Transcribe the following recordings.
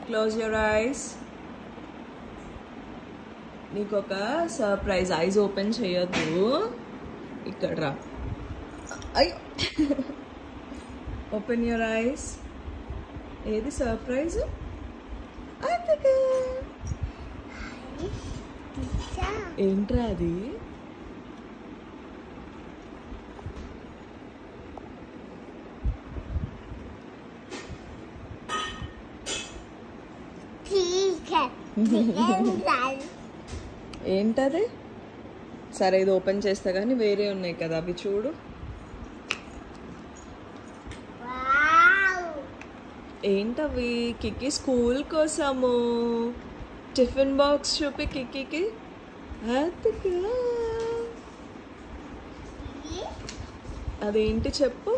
Close your eyes. నీకు ఒక surprise. Eyes open చేయొద్దు. ఇక్కడ రా. అయ్యో. Open your eyes. ఏది సర్ప్రైజ్? ఏంట్రా అది? ఏంటది? సరే ఇది ఓపెన్ చేస్తా కానీ వేరే ఉన్నాయి కదా, అవి చూడు. ఏంటవి? కిక్కి స్కూల్ కోసము టిఫిన్ బాక్స్ చూపి కిక్కి. అదేంటి చెప్పు.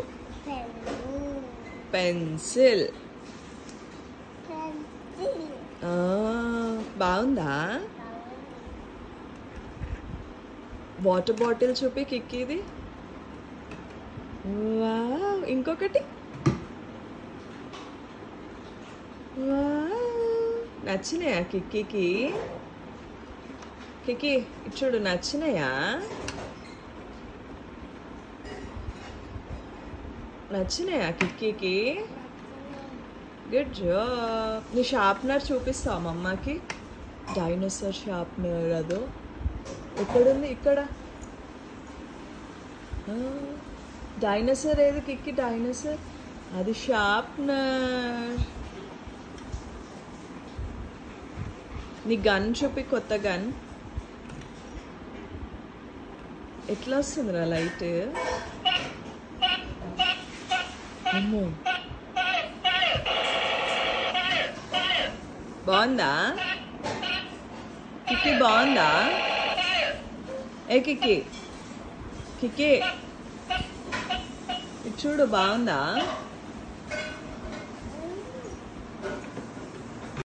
పెన్సిల్. బాగుందా? వాటర్ బాటిల్ చూపి కిక్కిది. వావ్. ఇంకొకటి. నచ్చినాయా కిక్కి? కిక్కి చూడు, నచ్చినాయా? నచ్చినాయా కిక్కి? Good job. నీ షార్ప్నర్ చూపిస్తావా మమ్మకి? Dinosaur sharpener. అదో ఎక్కడుంది? ఇక్కడ. డైనోసార్ ఏది కిక్కి? డైనోసార్ అది షార్ప్నర్. నీ గన్ చూపి, కొత్త గన్. ఎట్లా వస్తుందిరా లైట్? అమ్మో, బాగుందా కిక్కి? బాగుందా? ఏ కిక్కి, కిక్కి ఇటు చూడు, బాగుందా?